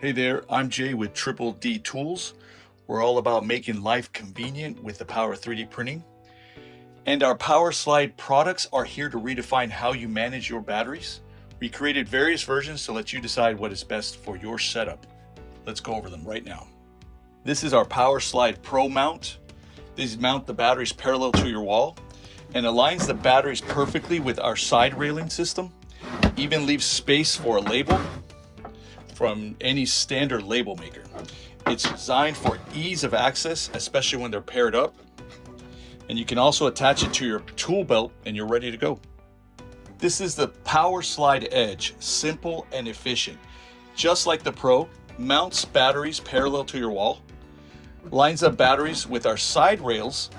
Hey there, I'm Jay with TripleD Tools. We're all about making life convenient with the power of 3D printing. And our PowerSlide products are here to redefine how you manage your batteries. We created various versions to let you decide what is best for your setup. Let's go over them right now. This is our PowerSlide Pro mount. These mount the batteries parallel to your wall and aligns the batteries perfectly with our side railing system. Even leaves space for a label from any standard label maker. It's designed for ease of access, especially when they're paired up. And you can also attach it to your tool belt and you're ready to go. This is the PowerSlide Edge, simple and efficient. Just like the Pro, mounts batteries parallel to your wall, lines up batteries with our side rails,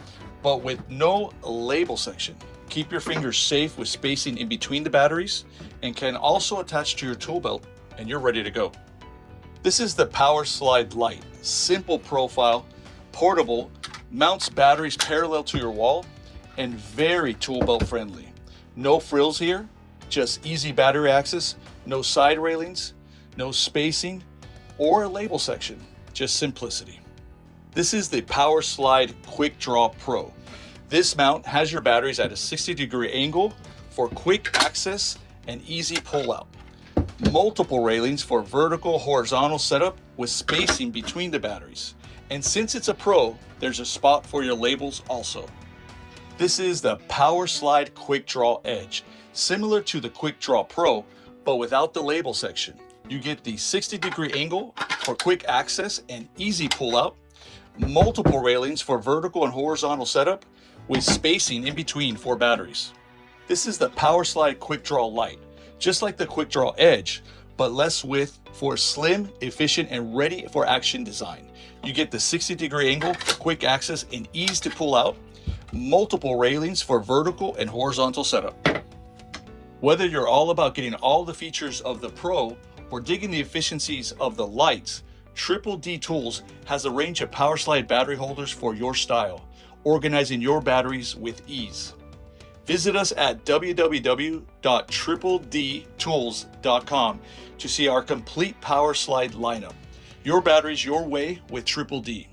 but with no label section. Keep your fingers safe with spacing in between the batteries and can also attach to your tool belt and you're ready to go. This is the PowerSlide Lite, simple profile, portable, mounts batteries parallel to your wall, and very tool belt friendly. No frills here, just easy battery access, no side railings, no spacing, or a label section, just simplicity. This is the PowerSlide Quick Draw Pro. This mount has your batteries at a 60-degree angle for quick access and easy pull-out. Multiple railings for vertical, horizontal setup with spacing between the batteries. And since it's a Pro, there's a spot for your labels also. This is the PowerSlide Quick Draw Edge, similar to the Quick Draw Pro, but without the label section. You get the 60-degree angle for quick access and easy pull-out, multiple railings for vertical and horizontal setup with spacing in between for batteries. This is the PowerSlide Quick Draw Lite, just like the Quick Draw Edge, but less width for slim, efficient, and ready for action design. You get the 60-degree angle for quick access and ease to pull out, multiple railings for vertical and horizontal setup. Whether you're all about getting all the features of the Pro or digging the efficiencies of the Lites, TripleD Tools has a range of PowerSlide battery holders for your style, organizing your batteries with ease. Visit us at www.tripledtools.com to see our complete PowerSlide lineup. Your batteries your way with TripleD.